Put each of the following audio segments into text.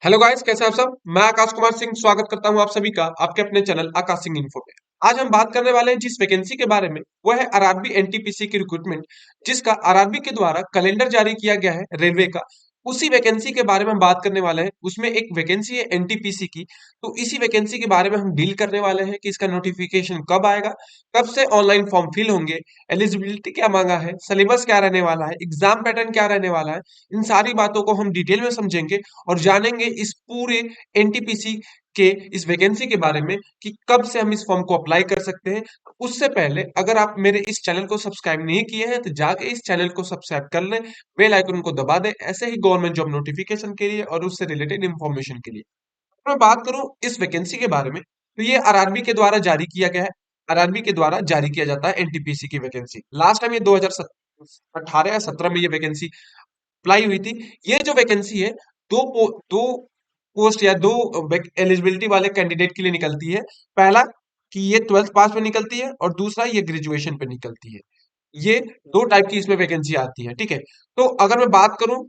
Hello guys, कैसे हैं आप सब। मैं आकाश कुमार सिंह स्वागत करता हूं आप सभी का आपके अपने चैनल आकाश सिंह इन्फो में। आज हम बात करने वाले हैं जिस वैकेंसी के बारे में, वो है आरआरबी एनटीपीसी की रिक्रूटमेंट, जिसका आरआरबी के द्वारा कैलेंडर जारी किया गया है रेलवे का। उसी वैकेंसी के बारे में हम बात करने वाले हैं। उसमें एक वैकेंसी है एनटीपीसी की, तो इसी वैकेंसी के बारे में हम डील करने वाले हैं कि इसका नोटिफिकेशन कब आएगा, कब से ऑनलाइन फॉर्म फिल होंगे, एलिजिबिलिटी क्या मांगा है, सिलेबस क्या रहने वाला है, एग्जाम पैटर्न क्या रहने वाला है। इन सारी बातों को हम डिटेल में समझेंगे और जानेंगे इस पूरे एनटीपीसी के इस वैकेंसी के बारे में कि कब से हम इस फॉर्म को अप्लाई कर सकते हैं। उससे पहले अगर आप मेरे इस चैनल को सब्सक्राइब नहीं किए हैं तो जाके इस चैनल को सब्सक्राइब कर लें, बेल आइकन को दबा दें, ऐसे ही गवर्नमेंट जॉब नोटिफिकेशन के लिए और उससे रिलेटेड इंफॉर्मेशन के लिए। तो मैं बात करूं इस वैकेंसी के बारे में, तो ये आरआरबी के द्वारा जारी किया गया है। आरआरबी के द्वारा जारी किया जाता है एनटीपीसी की वैकेंसी। लास्ट टाइम ये 2018 या 17 में ये वैकेंसी अप्लाई हुई थी। ये जो वैकेंसी है दो पोस्ट या दो एलिजिबिलिटी वाले कैंडिडेट के लिए निकलती है। पहला कि ये 12th पास पे निकलती है और दूसरा ये ग्रेजुएशन पे निकलती है। ये दो टाइप की इसमें वैकेंसी आती है, ठीक है। तो अगर मैं बात करूं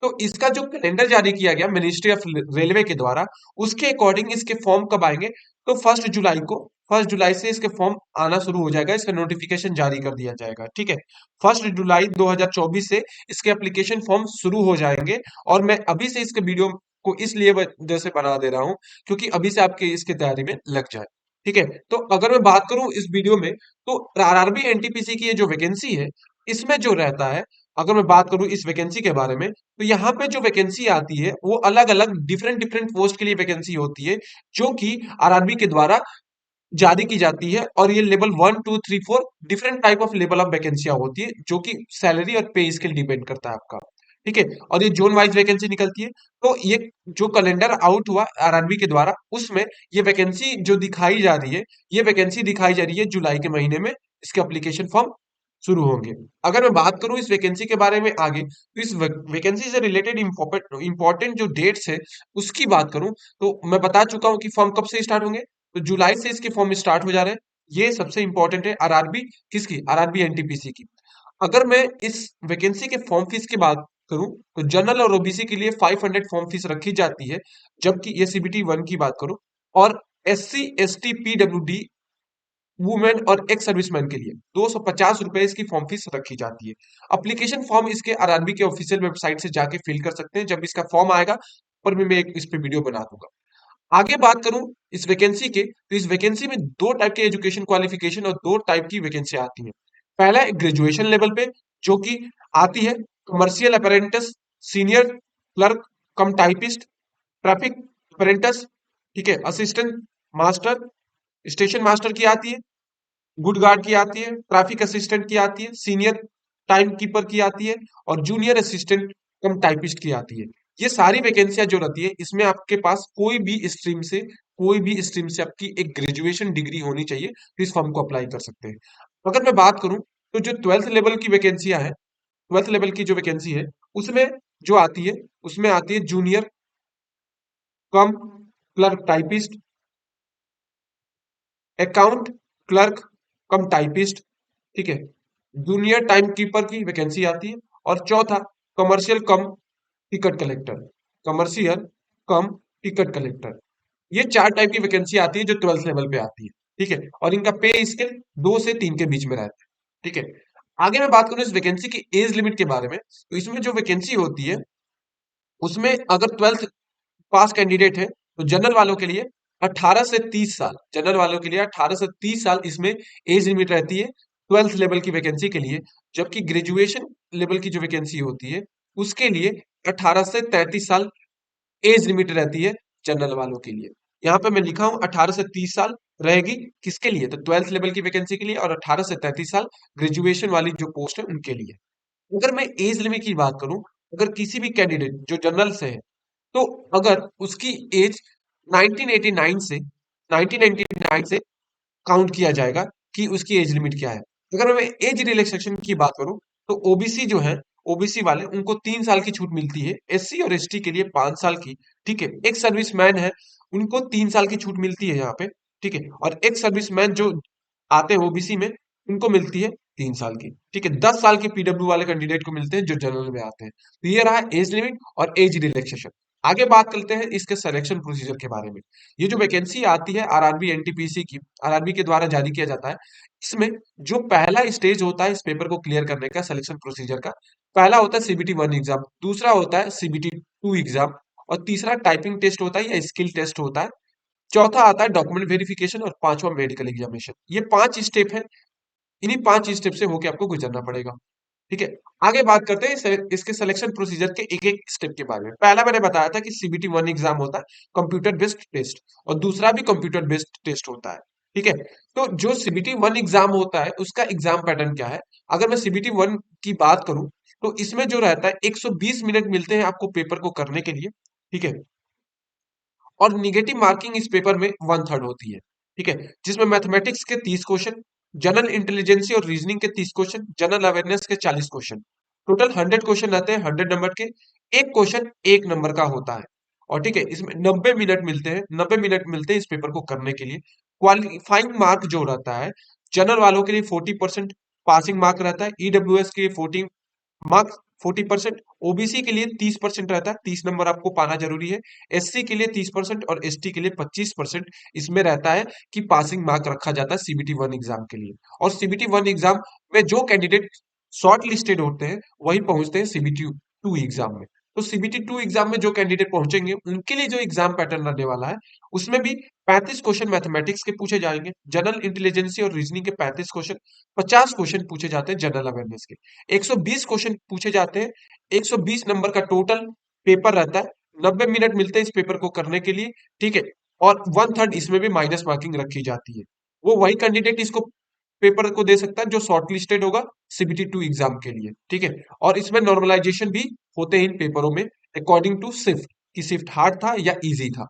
तो इसका जो कैलेंडर जारी किया गया मिनिस्ट्री ऑफ रेलवे के द्वारा, उसके अकॉर्डिंग इसके फॉर्म कब आएंगे, तो 1 जुलाई को, 1 जुलाई से इसके फॉर्म आना शुरू हो जाएगा, इसका नोटिफिकेशन जारी कर दिया जाएगा, ठीक है। 1 जुलाई 2024 से इसके एप्लीकेशन फॉर्म शुरू हो जाएंगे। और मैं अभी से इसके वीडियो को इसलिए वजह से बना दे रहा हूं क्योंकि अभी से आपके इसके तैयारी में लग जाए, ठीक है। तो अगर मैं बात करूं इस वीडियो में, तो आरआरबी एनटीपीसी की ये जो वैकेंसी है, इसमें जो रहता है, अगर मैं बात करूं इस वैकेंसी के बारे में, तो यहाँ पे जो वैकेंसी आती है वो अलग अलग डिफरेंट डिफरेंट पोस्ट के लिए वैकेंसी होती है, जो कि आरआरबी के द्वारा जारी की जाती है। और ये level 1 2 3 4 different type of level of वैकेंसियां होती है, जो कि सैलरी और पे स्केल डिपेंड करता है आपका, ठीक है। और ये जोन वाइज वैकेंसी निकलती है। तो ये जो कैलेंडर आउट हुआ आरआरबी के द्वारा, उसमें ये वैकेंसी जो दिखाई जा रही है, ये वैकेंसी दिखाई जा रही है जुलाई के महीने में इसके एप्लीकेशन फॉर्म शुरू होंगे। अगर मैं बात करूं इस वैकेंसी के बारे में आगे, तो इस वैकेंसी से रिलेटेड इंपॉर्टेंट जो डेट्स है उसकी बात करूं, तो मैं बता चुका हूं कि फॉर्म कब से स्टार्ट होंगे। तो जुलाई से इसके फॉर्म स्टार्ट हो जा रहे हैं। ये सबसे इंपॉर्टेंट है आरआरबी किसकी, आरआरबी एनटीपीसी की। अगर मैं इस वैकेंसी के फॉर्म फीस की बात करूं, तो जनरल और ओबीसी के लिए 500 फॉर्म फीस रखी जाती है, जबकि ये सीबीटी 1 की बात करूं। और एससी एसटी पीडब्ल्यूडी वुमेन और एक्स सर्विसमैन के लिए 250 रुपए इसकी फॉर्म फीस रखी जाती है। अप्लीकेशन फॉर्म इसके आरआरबी के ऑफिशियल वेबसाइट से जाके फिल कर सकते हैं। जब इसका फॉर्म आएगा पर मैं एक इस पे वीडियो बना दूंगा। आगे बात करूं इस वैकेंसी के, तो इस वैकेंसी में दो टाइप के एजुकेशन क्वालिफिकेशन और दो टाइप की वैकेंसी आती है। पहला है ग्रेजुएशन लेवल पे, जो कि आती है commercial apprentice, senior clerk cum typist, traffic apprentice, ठीक है, असिस्टेंट मास्टर, स्टेशन मास्टर की आती है, गुड गार्ड की आती है, ट्रैफिक असिस्टेंट की आती है, सीनियर टाइम कीपर की आती है और जूनियर असिस्टेंट कम टाइपिस्ट की आती है। ये सारी वैकेंसियां जो रहती है, इसमें आपके पास कोई भी स्ट्रीम से आपकी एक ग्रेजुएशन डिग्री होनी चाहिए, तो इस फॉर्म को अप्लाई कर सकते हैं। अगर मैं बात करूं तो जो 12th लेवल की वैकेंसियां हैं, 12th लेवल की जो वैकेंसी है, उसमें जो आती है, उसमें आती है junior cum clerk typist, account clerk cum typist, ठीक है, जूनियर टाइम कीपर की वैकेंसी आती है। और चौथा commercial cum ticket collector, commercial cum ticket collector. ये चार टाइप की वैकेंसी आती है जो 12th लेवल पे आती है, ठीक है। और इनका पे स्केल 2 से 3 के बीच में रहता है, ठीक है। आगे मैं बात करूं इस वैकेंसी की एज लिमिट के बारे में, तो इसमें जो वैकेंसी होती है, उसमें अगर 12th पास कैंडिडेट है तो जनरल वालों के लिए 18 से 30 साल, जनरल वालों के लिए 18 से 30 साल इसमें एज लिमिट रहती है 12th लेवल की वैकेंसी के लिए। जबकि ग्रेजुएशन लेवल की जो वैकेंसी होती है, उसके लिए 18 से 33 साल एज लिमिट रहती है जनरल वालों के लिए। यहाँ पे मैं लिखा हूं 18 से 30 साल रहेगी किसके लिए, तो 12th लेवल की वैकेंसी के लिए, और 18 से 33 साल ग्रेजुएशन वाली जो पोस्ट है उनके लिए। अगर मैं एज लिमिट की बात करूं, अगर किसी भी कैंडिडेट जो जनरल से है, तो अगर उसकी एज 1989 से 1999 से काउंट किया जाएगा कि उसकी एज लिमिट क्या है। अगर मैं एज रिलैक्सेशन की बात करूं, तो ओबीसी जो है, ओबीसी वाले उनको 3 साल की छूट मिलती है, एससी और एसटी के लिए 5 साल की, ठीक है। एक सर्विसमैन है, उनको 3 साल की छूट मिलती है यहाँ पे, ठीक है। और एक सर्विसमैन जो आते हैं ओबीसी में, उनको मिलती है 3 साल की, ठीक है। 10 साल के पीडब्ल्यू वाले कैंडिडेट को मिलते हैं जो जनरल में आते हैं। तो ये रहा एज लिमिट और एज रिलैक्सेशन। आगे बात करते हैं इसके सिलेक्शन प्रोसीजर के बारे में। ये जो वैकेंसी आती है आरआरबी एनटीपीसी की, आरआरबी के द्वारा जारी किया जाता है, इसमें जो पहला स्टेज होता है इस पेपर को क्लियर करने का सिलेक्शन प्रोसीजर का, पहला होता है सीबीटी 1 एग्जाम, दूसरा होता है सीबीटी 2 एग्जाम, और तीसरा टाइपिंग टेस्ट होता है या स्किल टेस्ट होता है, चौथा आता है डॉक्यूमेंट वेरिफिकेशन, और पांचवा मेडिकल एग्जामिनेशन। ये 5 स्टेप है, इन्हीं 5 स्टेप से होके आपको गुजरना पड़ेगा। ठीक है, आगे बात करते हैं इसके सिलेक्शन प्रोसीजर के एक एक स्टेप के बारे में। पहला मैंने बताया था कि सीबीटी 1 एग्जाम होता है, कंप्यूटर बेस्ड टेस्ट, और दूसरा भी कंप्यूटर बेस्ड टेस्ट होता है। ठीक है, तो जो सीबीटी 1 एग्जाम होता है उसका एग्जाम पैटर्न क्या है, अगर मैं सीबीटी 1 की बात करूं तो इसमें जो रहता है 120 मिनट मिलते हैं आपको पेपर को करने के लिए। ठीक है, और निगेटिव मार्किंग इस पेपर में 1/3 होती है। ठीक है, जिसमें मैथमेटिक्स के 30 क्वेश्चन, जनरल इंटेलिजेंसी और रीजनिंग के 30 क्वेश्चन, जनरल अवेयरनेस के 40 क्वेश्चन, टोटल 100 क्वेश्चन रहते हैं 100 नंबर के। एक क्वेश्चन 1 नंबर का होता है। और ठीक है, इसमें 90 मिनट मिलते हैं इस पेपर को करने के लिए। क्वालिफाइंग मार्क जो रहता है, जनरल वालों के लिए 40% पासिंग मार्क रहता है, ईडब्ल्यूएस के लिए 14 मार्क्स 40%, ओबीसी के लिए 30% रहता है, 30 नंबर आपको पाना जरूरी है, एससी के लिए 30% और एसटी के लिए 25% इसमें रहता है कि पासिंग मार्क रखा जाता है सीबीटी 1 एग्जाम के लिए। और सीबीटी 1 एग्जाम में जो कैंडिडेट शॉर्ट लिस्टेड होते हैं वही पहुंचते हैं सीबीटी 2 एग्जाम में। तो सीबीटी 2 एग्जाम में जो कैंडिडेट पहुंचेंगे उनके लिए जो एग्जाम पैटर्न रहने वाला है उसमें भी 35 क्वेश्चन मैथमेटिक्स के पूछे जाएंगे, जनरल इंटेलिजेंसी और रीजनिंग के 35 क्वेश्चन, 50 क्वेश्चन पूछे जाते हैं जनरल अवेयरनेस के, 120 क्वेश्चन पूछे जाते हैं, 120 नंबर का टोटल पेपर रहता है, 90 मिनट मिलते हैं इस पेपर को करने के लिए। ठीक है, और 1/3 इसमें भी माइनस मार्किंग रखी जाती है। वो वही कैंडिडेट इसको पेपर को दे सकता है जो शॉर्ट लिस्टेड होगा सीबीटी 2 एग्जाम के लिए। ठीक है, और इसमें नॉर्मलाइजेशन भी होते हैं इन पेपरों में अकॉर्डिंग टू शिफ्ट, कि शिफ्ट हार्ड था या इजी था।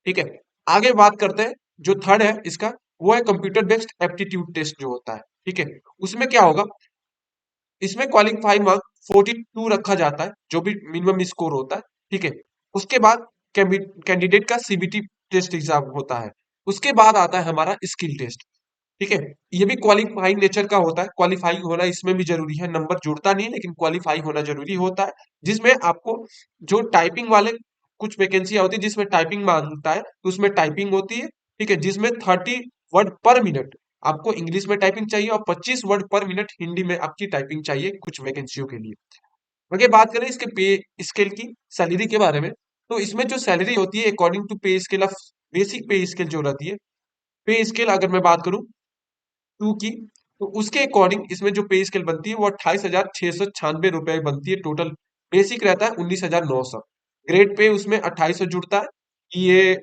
ठीक है, आगे बात करते हैं जो थर्ड है इसका, वो है कंप्यूटर बेस्ड एप्टीट्यूड टेस्ट जो होता है। ठीक है, उसमें क्या होगा, इसमें क्वालिफाइंग मार्क 42 रखा जाता है जो भी मिनिमम स्कोर होता है। ठीक है, उसके बाद कैंडिडेट का सीबीटी टेस्ट एग्जाम होता है, उसके बाद आता है हमारा स्किल टेस्ट। ठीक है, ये भी क्वालिफाइंग नेचर का होता है, क्वालिफाइंग होना इसमें भी जरूरी है, नंबर जुड़ता नहीं है लेकिन क्वालिफाइंग होना जरूरी होता है, जिसमें आपको जो टाइपिंग वाले कुछ वैकेंसियां होती है जिसमें टाइपिंग मांगता है तो उसमें टाइपिंग होती है। ठीक है, जिसमें 30 वर्ड पर मिनट आपको इंग्लिश में टाइपिंग चाहिए और 25 वर्ड पर मिनट हिंदी में आपकी टाइपिंग चाहिए कुछ वैकेंसियों के लिए। आगे बात करें इसके पे स्केल की, सैलरी के बारे में, तो इसमें जो सैलरी होती है according to pay scale of, basic pay scale जो रहती है, पे स्केल अगर मैं बात करूं 2 की, तो उसके अकॉर्डिंग इसमें जो पे स्केल बनती है वो 28,696 रुपए बनती है टोटल। बेसिक रहता है 19,900, ग्रेड पे उसमें 2800 जुड़ता है, ये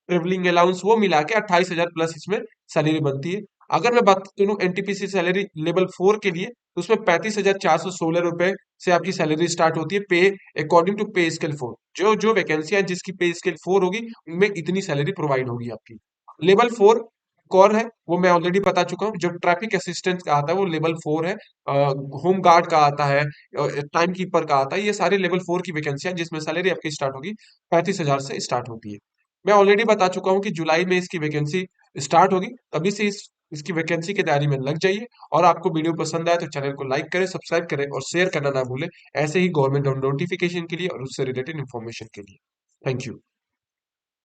ट्रेवलिंग अलाउंस वो मिला के 28,000 प्लस इसमें सैलरी बनती है। अगर मैं बात करूं एनटीपीसी सैलरी लेवल 4 के लिए तो उसमें 35,416 रुपए से आपकी सैलरी स्टार्ट होती है, पे अकॉर्डिंग टू पे स्केल 4। जो जो वैकेंसियां जिसकी पे स्केल 4 होगी उनमें इतनी सैलरी प्रोवाइड होगी आपकी। लेवल 4 कौन है वो मैं ऑलरेडी बता चुका हूँ, जो ट्रैफिक असिस्टेंट का आता है वो लेवल 4 है, होम गार्ड का आता है, टाइम कीपर का आता है, ये सारे लेवल 4 की वैकेंसियां जिसमें सैलरी आपकी स्टार्ट होगी 35,000 से स्टार्ट होती है। मैं ऑलरेडी बता चुका हूँ कि जुलाई में इसकी वैकेंसी स्टार्ट होगी, तभी से इसकी वैकेंसी की तैयारी में लग जाइए। और आपको वीडियो पसंद आए तो चैनल को लाइक करें, सब्सक्राइब करें और शेयर करना ना भूलें, ऐसे ही गवर्नमेंट नोटिफिकेशन के लिए और उससे रिलेटेड इन्फॉर्मेशन के लिए। Thank you.